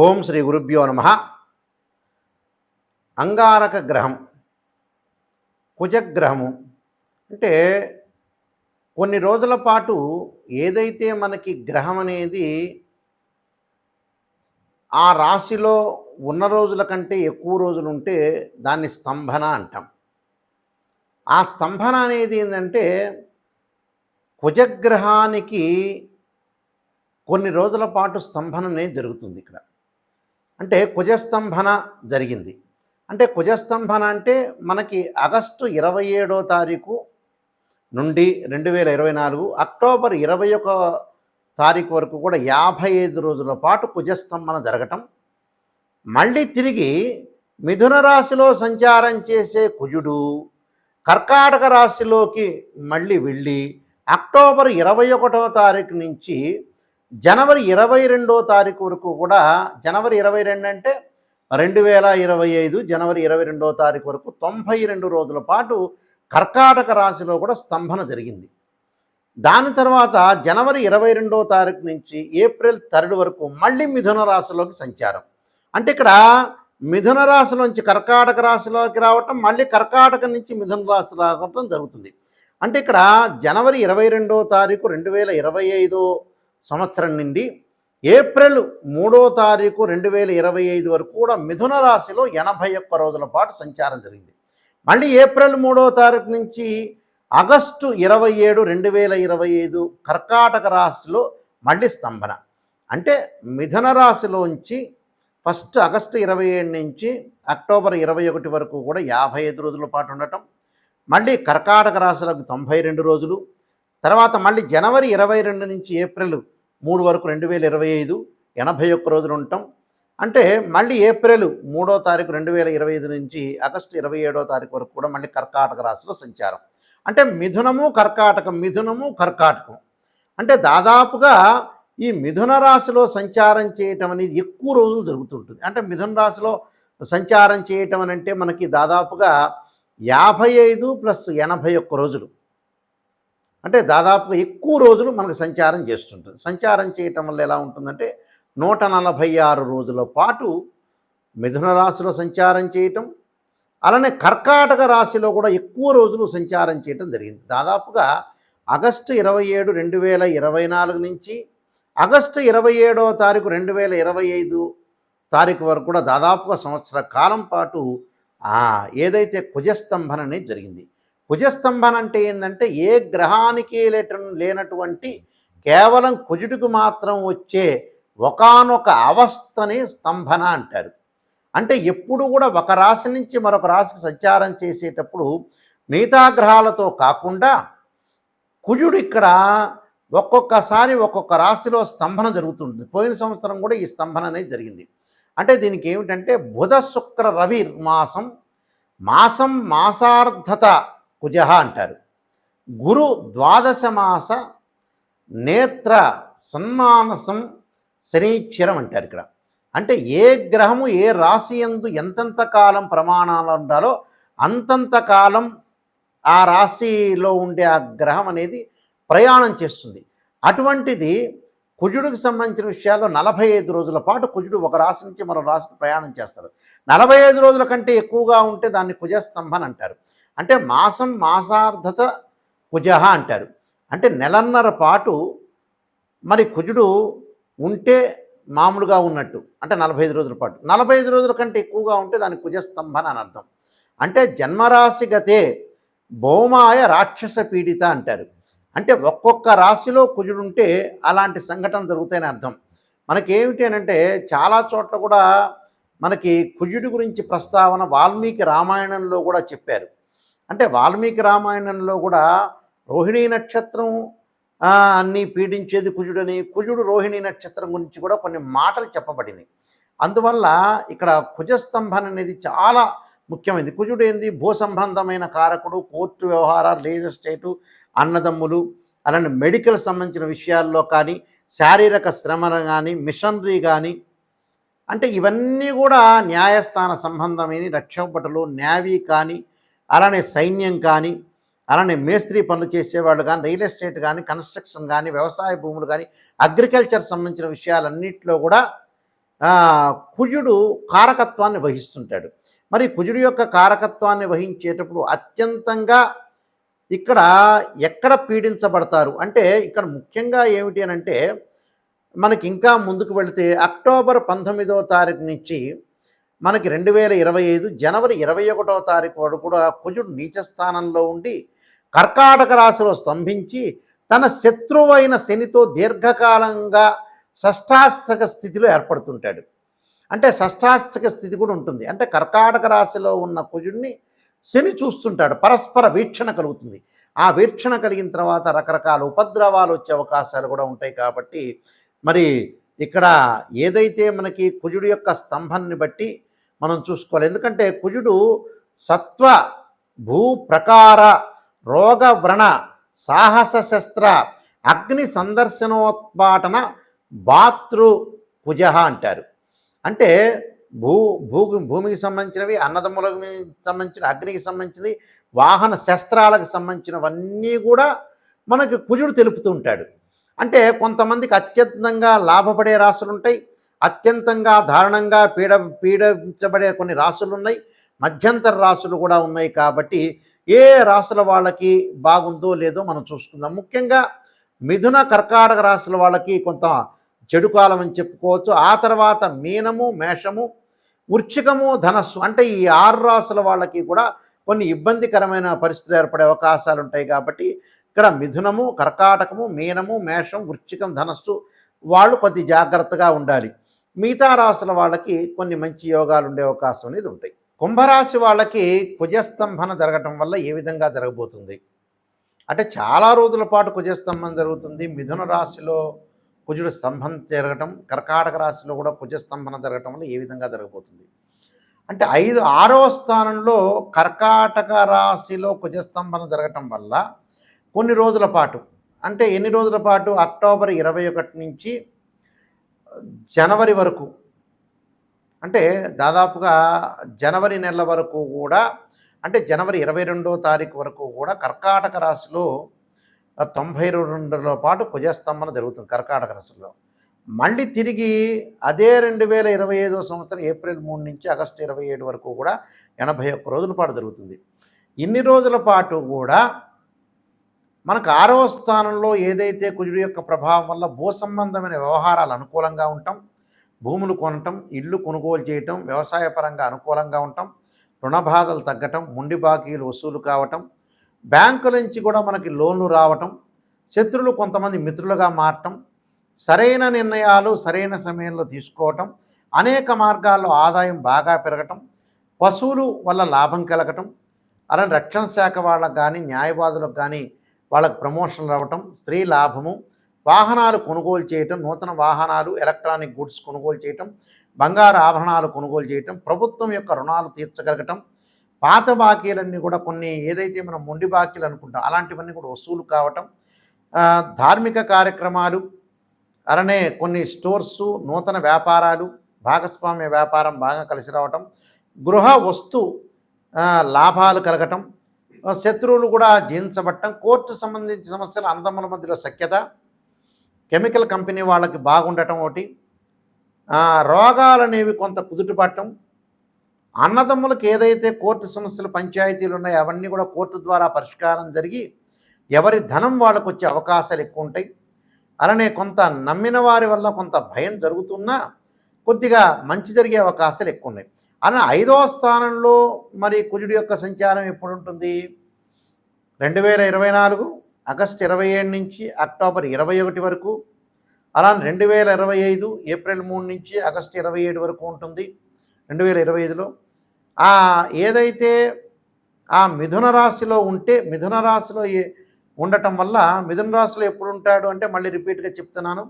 ఓం శ్రీ గురుభ్యో నమ. అంగారక గ్రహం, కుజగ్రహము అంటే కొన్ని రోజుల పాటు ఏదైతే మనకి గ్రహం అనేది ఆ రాశిలో ఉన్న రోజుల కంటే ఎక్కువ రోజులు ఉంటే దాన్ని స్తంభన అంటాం. ఆ స్తంభన అనేది ఏంటంటే కుజగ్రహానికి కొన్ని రోజుల పాటు స్తంభన అనేది జరుగుతుంది. ఇక్కడ అంటే కుజస్తంభన జరిగింది. అంటే కుజస్తంభన అంటే మనకి ఆగస్టు 27వ తారీఖు నుండి 2024 అక్టోబర్ 21 తారీఖు వరకు కూడా 55 రోజుల పాటు కుజస్తంభన జరగటం, మళ్ళీ తిరిగి మిథున రాశిలో సంచారం చేసే కుజుడు కర్కాటక రాశిలోకి మళ్ళీ వెళ్ళి అక్టోబర్ 21వ తారీఖు నుంచి జనవరి 22వ తారీఖు వరకు కూడా, జనవరి 22 అంటే 2025 జనవరి 22వ తారీఖు వరకు 92 రోజుల పాటు కర్కాటక రాశిలో కూడా స్తంభన జరిగింది. దాని తర్వాత జనవరి 22వ తారీఖు నుంచి ఏప్రిల్ 3 వరకు మళ్ళీ మిథున రాశిలోకి సంచారం. అంటే ఇక్కడ మిథున రాశిలోంచి కర్కాటక రాశిలోకి రావటం, మళ్ళీ కర్కాటక నుంచి మిథున రాశి రావటం జరుగుతుంది. అంటే ఇక్కడ జనవరి 22వ తారీఖు 2025 సంవత్సరం నుండి ఏప్రిల్ 3వ తారీఖు 2025 వరకు కూడా మిథున రాశిలో 81 రోజుల పాటు సంచారం జరిగింది. మళ్ళీ ఏప్రిల్ 3వ తారీఖు నుంచి ఆగస్టు 27, 2025 కర్కాటక రాశిలో మళ్ళీ స్తంభన. అంటే మిథున రాశిలోంచి ఫస్ట్ ఆగస్టు 27 నుంచి అక్టోబర్ 21 వరకు కూడా 55 రోజుల పాటు ఉండటం, మళ్ళీ కర్కాటక రాశిలోకి 92 రోజులు, తర్వాత మళ్ళీ జనవరి 22 నుంచి ఏప్రిల్ 3 వరకు 2025 81 రోజులు ఉండటం. అంటే మళ్ళీ ఏప్రిల్ 3వ తారీఖు 2025 నుంచి ఆగస్టు 27వ తారీఖు వరకు కూడా మళ్ళీ కర్కాటక రాశిలో సంచారం. అంటే మిథునము కర్కాటకం, మిథునము కర్కాటకం. అంటే దాదాపుగా ఈ మిథున రాశిలో సంచారం చేయటం అనేది ఎక్కువ రోజులు జరుగుతుంటుంది. అంటే మిథున రాశిలో సంచారం చేయటం అని అంటే మనకి దాదాపుగా 55 + 81 రోజులు, అంటే దాదాపుగా ఎక్కువ రోజులు మనకు సంచారం చేస్తుంటుంది. సంచారం చేయటం వల్ల ఎలా ఉంటుందంటే 146 రోజుల పాటు మిథున రాశిలో సంచారం చేయటం, అలానే కర్కాటక రాశిలో కూడా ఎక్కువ రోజులు సంచారం చేయటం జరిగింది. దాదాపుగా ఆగస్టు 27, 2024 నుంచి ఆగస్టు 27వ తారీఖు 2025 తారీఖు వరకు కూడా దాదాపుగా సంవత్సర కాలం పాటు ఏదైతే కుజస్తంభన అనేది జరిగింది. కుజస్తంభన అంటే ఏంటంటే ఏ గ్రహానికి లేనటువంటి కేవలం కుజుడికి మాత్రం వచ్చే ఒకానొక అవస్థని స్తంభన అంటారు. అంటే ఎప్పుడు కూడా ఒక రాశి నుంచి మరొక రాశికి సంచారం చేసేటప్పుడు మిగతా గ్రహాలతో కాకుండా కుజుడు ఇక్కడ ఒక్కొక్కసారి ఒక్కొక్క రాశిలో స్తంభన జరుగుతుంది. పోయిన సంవత్సరం కూడా ఈ స్తంభన అనేది జరిగింది. అంటే దీనికి ఏమిటంటే బుధ శుక్ర రవి మాసం, మాసార్ధత కుజ అంటారు. గురు ద్వాదశ మాస నేత్ర సన్మానసం శనీశ్వరం అంటారు ఇక్కడ. అంటే ఏ గ్రహము ఏ రాశి యందు ఎంతెంత కాలం ప్రమాణాలు ఉండాలో అంతంత కాలం ఆ రాశిలో ఉండే ఆ గ్రహం అనేది ప్రయాణం చేస్తుంది. అటువంటిది కుజుడికి సంబంధించిన విషయాల్లో 45 రోజుల పాటు కుజుడు ఒక రాశి నుంచి మరో రాశికి ప్రయాణం చేస్తాడు. 45 రోజుల కంటే ఎక్కువగా ఉంటే దాన్ని కుజస్తంభన అంటారు. అంటే మాసార్ధత కుజ అంటారు. అంటే నెలన్నర పాటు మరి కుజుడు ఉంటే మామూలుగా ఉన్నట్టు, అంటే 45 రోజుల పాటు. 45 రోజుల కంటే ఎక్కువగా ఉంటే దానికి కుజస్తంభన అని అర్థం. అంటే జన్మరాశి గతే భౌమాయ రాక్షస పీడిత అంటారు. అంటే ఒక్కొక్క రాశిలో కుజుడు ఉంటే అలాంటి సంఘటన జరుగుతాయని అర్థం. మనకేమిటి అంటే చాలా చోట్ల కూడా మనకి కుజుడి గురించి ప్రస్తావన వాల్మీకి రామాయణంలో కూడా చెప్పారు. అంటే వాల్మీకి రామాయణంలో కూడా రోహిణీ నక్షత్రం అన్నీ పీడించేది కుజుడని, కుజుడు రోహిణీ నక్షత్రం గురించి కూడా కొన్ని మాటలు చెప్పబడింది. అందువల్ల ఇక్కడ కుజస్తంభన అనేది చాలా ముఖ్యమైనది. కుజుడు ఏంది, భూ సంబంధమైన కారకుడు, కోర్టు వ్యవహారాలు, రియల్ ఎస్టేటు, అన్నదమ్ములు, అలానే మెడికల్ సంబంధించిన విషయాల్లో కానీ, శారీరక శ్రమను కానీ, మిషనరీ కానీ, అంటే ఇవన్నీ కూడా న్యాయస్థాన సంబంధమైన రక్షభటులు, నేవీ కానీ, అలానే సైన్యం కానీ, అలానే మేస్త్రీ పనులు చేసేవాళ్ళు కానీ, రియల్ ఎస్టేట్ కానీ, కన్స్ట్రక్షన్ కానీ, వ్యవసాయ భూములు కానీ, అగ్రికల్చర్ సంబంధించిన విషయాలన్నింటిలో కూడా కుజుడు కారకత్వాన్ని వహిస్తుంటాడు. మరి కుజుడు యొక్క కారకత్వాన్ని వహించేటప్పుడు అత్యంతంగా ఇక్కడ ఎక్కడ పీడించబడతారు అంటే ఇక్కడ ముఖ్యంగా ఏమిటి అని అంటే మనకి ఇంకా ముందుకు వెళితే అక్టోబర్ 19వ తారీఖు నుంచి మనకి 2025 జనవరి 21వ తారీఖు వరకు కూడా కుజుడు నీచ స్థానంలో ఉండి కర్కాటక రాశిలో స్తంభించి తన శత్రువైన శనితో దీర్ఘకాలంగా షష్టాష్టక స్థితిలో ఏర్పడుతుంటాడు. అంటే షష్టాష్టక స్థితి కూడా ఉంటుంది. అంటే కర్కాటక రాశిలో ఉన్న కుజుడిని శని చూస్తుంటాడు, పరస్పర వీక్షణ కలుగుతుంది. ఆ వీక్షణ కలిగిన తర్వాత రకరకాల ఉపద్రవాలు వచ్చే అవకాశాలు కూడా ఉంటాయి. కాబట్టి మరి ఇక్కడ ఏదైతే మనకి కుజుడు యొక్క స్తంభాన్ని బట్టి మనం చూసుకోవాలి. ఎందుకంటే కుజుడు సత్వ భూ ప్రకార రోగ వ్రణ సాహస శస్త్ర అగ్ని సందర్శనోత్పాటన భాతృ కుజ అంటారు. అంటే భూమికి సంబంధించినవి, అన్నదమ్ములకు సంబంధించిన, అగ్నికి సంబంధించినవి, వాహన శస్త్రాలకు సంబంధించినవన్నీ కూడా మనకి కుజుడు తెలుపుతూ ఉంటాడు. అంటే కొంతమందికి అత్యంతంగా లాభపడే రాశులు ఉంటాయి, అత్యంతంగా దారుణంగా పీడించబడే కొన్ని రాశులు ఉన్నాయి, మధ్యంతర రాశులు కూడా ఉన్నాయి. కాబట్టి ఏ రాశుల వాళ్ళకి బాగుందో లేదో మనం చూసుకుందాం. ముఖ్యంగా మిథున కర్కాటక రాశుల వాళ్ళకి కొంత చెడు కాలం అని చెప్పుకోవచ్చు. ఆ తర్వాత మీనము, మేషము, వృశ్చికము, ధనస్సు అంటే ఈ 6 రాశుల వాళ్ళకి కూడా కొన్ని ఇబ్బందికరమైన పరిస్థితులు ఏర్పడే అవకాశాలు ఉంటాయి. కాబట్టి ఇక్కడ మిథునము, కర్కాటకము, మీనము, మేషం, వృశ్చికం, ధనస్సు వాళ్ళు కొద్ది జాగ్రత్తగా ఉండాలి. మిగతా రాశుల వాళ్ళకి కొన్ని మంచి యోగాలు ఉండే అవకాశం అనేది ఉంటాయి. కుంభరాశి వాళ్ళకి కుజస్తంభన జరగటం వల్ల ఏ విధంగా జరగబోతుంది అంటే చాలా రోజుల పాటు కుజస్తంభన జరుగుతుంది. మిథున రాశిలో కుజుడు స్తంభం జరగటం, కర్కాటక రాశిలో కూడా కుజస్తంభన జరగటం వల్ల ఏ విధంగా జరగబోతుంది అంటే 6వ స్థానంలో కర్కాటక రాశిలో కుజస్తంభన జరగటం వల్ల కొన్ని రోజుల పాటు, అంటే ఎన్ని రోజుల పాటు, అక్టోబర్ 21 నుంచి జనవరి వరకు, అంటే దాదాపుగా జనవరి నెల వరకు కూడా, అంటే జనవరి 22వ తారీఖు వరకు కూడా కర్కాటక రాశిలో 92 రోజుల పాటు కుజస్తంభన జరుగుతుంది కర్కాటక రాశిలో. మళ్ళీ తిరిగి అదే 2025వ సంవత్సరం ఏప్రిల్ 3 నుంచి ఆగస్టు 27 వరకు కూడా 81 రోజుల పాటు జరుగుతుంది. ఇన్ని రోజుల పాటు కూడా మనకు 6వ స్థానంలో ఏదైతే కుజుడు యొక్క ప్రభావం వల్ల భూ సంబంధమైన వ్యవహారాలు అనుకూలంగా ఉండటం, భూములు కొనటం, ఇళ్ళు కొనుగోలు చేయటం, వ్యవసాయ పరంగా అనుకూలంగా ఉండటం, రుణ బాధలు తగ్గటం, ముండి బాకీలు వసూలు కావటం, బ్యాంకుల నుంచి కూడా మనకి లోన్లు రావటం, శత్రులు కొంతమంది మిత్రులుగా మారటం, సరైన నిర్ణయాలు సరైన సమయంలో తీసుకోవటం, అనేక మార్గాల్లో ఆదాయం బాగా పెరగటం, పశువులు వల్ల లాభం కలగటం, అలానే రక్షణ శాఖ వాళ్ళకు కానీ న్యాయవాదులకు కానీ వాళ్ళకు ప్రమోషన్లు రావటం, స్త్రీ లాభము, వాహనాలు కొనుగోలు చేయటం, నూతన వాహనాలు, ఎలక్ట్రానిక్ గుడ్స్ కొనుగోలు చేయటం, బంగారు ఆభరణాలు కొనుగోలు చేయటం, ప్రభుత్వం యొక్క రుణాలు తీర్చగలగటం, పాత బాకీలన్నీ కూడా కొన్ని ఏదైతే మనం మొండి బాకీలు అనుకుంటాం అలాంటివన్నీ కూడా వసూలు కావటం, ధార్మిక కార్యక్రమాలు, అలానే కొన్ని స్టోర్సు, నూతన వ్యాపారాలు, భాగస్వామ్య వ్యాపారం బాగా కలిసి రావటం, గృహ వస్తు లాభాలు కలగటం, శత్రువులు కూడా జయించబట్టం, కోర్టు సంబంధించిన సమస్యలు, అన్నదమ్ముల మధ్యలో సఖ్యత, కెమికల్ కంపెనీ వాళ్ళకి బాగుండటం, ఒకటి రోగాలు అనేవి కొంత కుదుటపడటం, అన్నదమ్ములకు ఏదైతే కోర్టు సమస్యలు పంచాయతీలు ఉన్నాయో అవన్నీ కూడా కోర్టు ద్వారా పరిష్కారం జరిగి ఎవరి ధనం వాళ్ళకు వచ్చే అవకాశాలు ఎక్కువ ఉంటాయి. అలానే కొంత నమ్మిన వారి వల్ల కొంత భయం జరుగుతున్నా కొద్దిగా మంచి జరిగే అవకాశాలు ఎక్కువ ఉన్నాయి. అలా 5వ స్థానంలో మరి కుజుడి యొక్క సంచారం ఎప్పుడు ఉంటుంది? 2024 ఆగస్టు 27 నుంచి అక్టోబర్ 21 వరకు, అలా 2025 ఏప్రిల్ 3 నుంచి ఆగస్టు 27 వరకు ఉంటుంది 2025లో. ఏదైతే ఆ మిథున రాశిలో ఉంటే, మిథున రాశిలో ఉండటం వల్ల, మిథున రాశిలో ఎప్పుడు ఉంటాడు అంటే మళ్ళీ రిపీట్గా చెప్తున్నాను,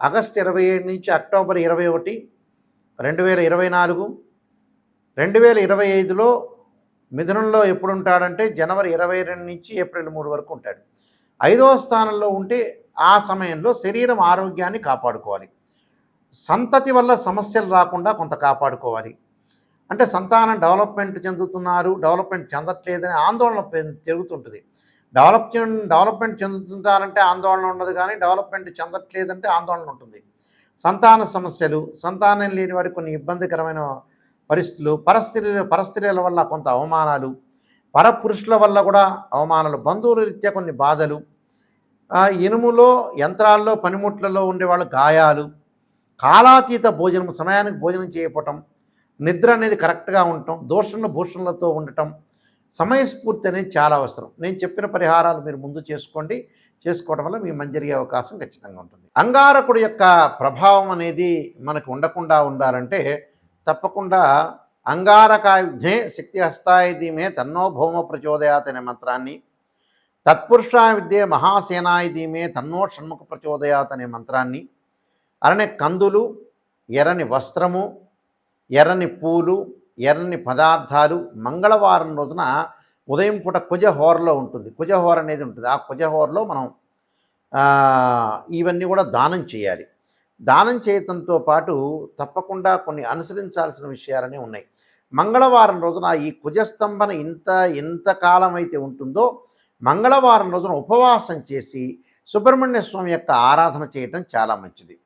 ఆగస్టు 27 నుంచి అక్టోబర్ 21, 2024. 2025లో మిథునంలో ఎప్పుడు ఉంటాడంటే జనవరి 22 నుంచి ఏప్రిల్ 3 వరకు ఉంటాడు. 5వ స్థానంలో ఉంటే ఆ సమయంలో శరీరం ఆరోగ్యాన్ని కాపాడుకోవాలి, సంతతి వల్ల సమస్యలు రాకుండా కొంత కాపాడుకోవాలి. అంటే సంతానం డెవలప్మెంట్ చెందుతున్నారు, డెవలప్మెంట్ చెందట్లేదని ఆందోళన జరుగుతుంటుంది. డెవలప్మెంట్ చెందుతుంటారంటే ఆందోళన ఉండదు, కానీ డెవలప్మెంట్ చెందట్లేదంటే ఆందోళన ఉంటుంది. సంతాన సమస్యలు, సంతానం లేని వారికి కొన్ని ఇబ్బందికరమైన పరిస్థితులు, పరస్త్రీల వల్ల కొంత అవమానాలు, పరపురుషుల వల్ల కూడా అవమానాలు, బంధువుల రీత్యా కొన్ని బాధలు, ఇనుములో యంత్రాల్లో పనిముట్లలో ఉండేవాళ్ళు గాయాలు, కాలాతీత భోజనం, సమయానికి భోజనం చేయకపోవటం, నిద్ర అనేది కరెక్ట్గా ఉండటం, దోషణ భూషణలతో ఉండటం, సమయస్ఫూర్తి అనేది చాలా అవసరం. నేను చెప్పిన పరిహారాలు మీరు ముందు చేసుకోవడం వల్ల మీ మంచి జరిగే అవకాశం ఖచ్చితంగా ఉంటుంది. అంగారకుడి యొక్క ప్రభావం అనేది మనకు ఉండకుండా ఉండాలంటే తప్పకుండా అంగారకాయుధే శక్తి హస్తాయ ధీమే తన్నో భౌమ ప్రచోదయాత్ అనే మంత్రాన్ని, తత్పురుషాయ విద్యే మహాసేనాయ ధీమే తన్నో షణ్ముఖ ప్రచోదయాత్ అనే మంత్రాన్ని, అలానే కందులు, ఎర్రని వస్త్రము, ఎర్రని పూలు, ఎర్రని పదార్థాలు మంగళవారం రోజున ఉదయం పూట కుజహోరలో ఉంటుంది. కుజహోర అనేది ఉంటుంది. ఆ కుజహోరలో మనం ఇవన్నీ కూడా దానం చేయాలి. దానం చేయడంతో పాటు తప్పకుండా కొన్ని అనుసరించాల్సిన విషయాలనే ఉన్నాయి. మంగళవారం రోజున ఈ కుజస్తంభన ఎంత కాలం అయితే ఉంటుందో మంగళవారం రోజున ఉపవాసం చేసి సుబ్రహ్మణ్య స్వామి యొక్క ఆరాధన చేయటం చాలా మంచిది.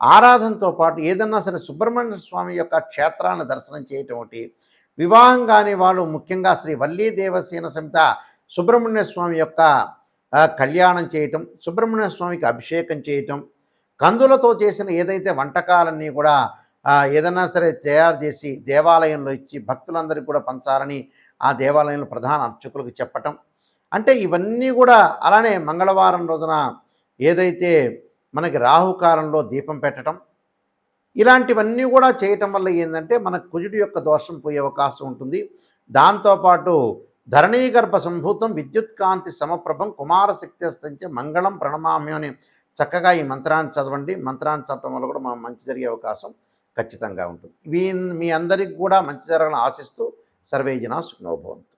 ఆరాధనతో పాటు ఏదన్నా సరే సుబ్రహ్మణ్య స్వామి యొక్క క్షేత్రాన్ని దర్శనం చేయటం ఒకటి, వివాహం కాని వాళ్ళు ముఖ్యంగా శ్రీ వల్లీ దేవసేన సమేత సుబ్రహ్మణ్య స్వామి యొక్క కళ్యాణం చేయటం, సుబ్రహ్మణ్య స్వామికి అభిషేకం చేయటం, కందులతో చేసిన ఏదైతే వంటకాలన్నీ కూడా ఏదైనా సరే తయారు చేసి దేవాలయంలో ఇచ్చి భక్తులందరికీ కూడా పంచాలని ఆ దేవాలయంలో ప్రధాన అర్చకులకు చెప్పటం, అంటే ఇవన్నీ కూడా. అలానే మంగళవారం రోజున ఏదైతే మనకి రాహుకాలంలో దీపం పెట్టడం, ఇలాంటివన్నీ కూడా చేయటం వల్ల ఏంటంటే మనకు కుజుడి యొక్క దోషం పోయే అవకాశం ఉంటుంది. దాంతోపాటు ధరణీగర్భ సంభూతం విద్యుత్కాంతి సమప్రభం కుమారశక్తి అస్తంచ మంగళం ప్రణమామ్యం అని చక్కగా ఈ మంత్రాన్ని చదవండి. మంత్రాన్ని చదవడం వల్ల కూడా మనం మంచి జరిగే అవకాశం ఖచ్చితంగా ఉంటుంది. మీ అందరికి కూడా మంచి జరగాలని ఆశిస్తూ సర్వే జనా సుఖినో భవంతు.